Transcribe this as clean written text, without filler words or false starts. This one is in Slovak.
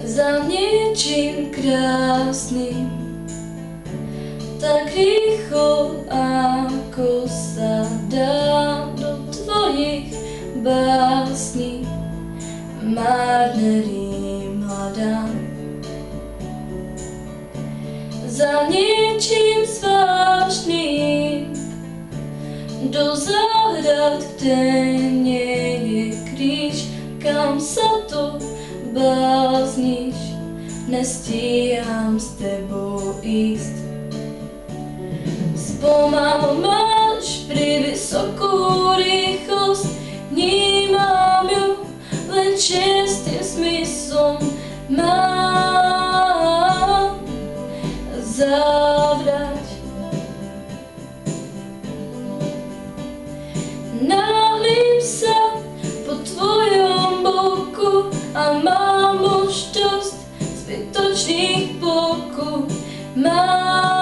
za niečím krásnym, tak rýchlo ako sa dá do tvojich básní. Márne rým hľadám za niečím zvláštnym, do záhrad, kde nie je kríž, kam sa to blázniš, nestíham s tebou ísť. Spomáš pri vysokú rýchlosť, vnímam ju, len šiestým smyslom mám zavrať. Náhlim sa po tvojom boku a mám už dosť zbytočných pokut. Mám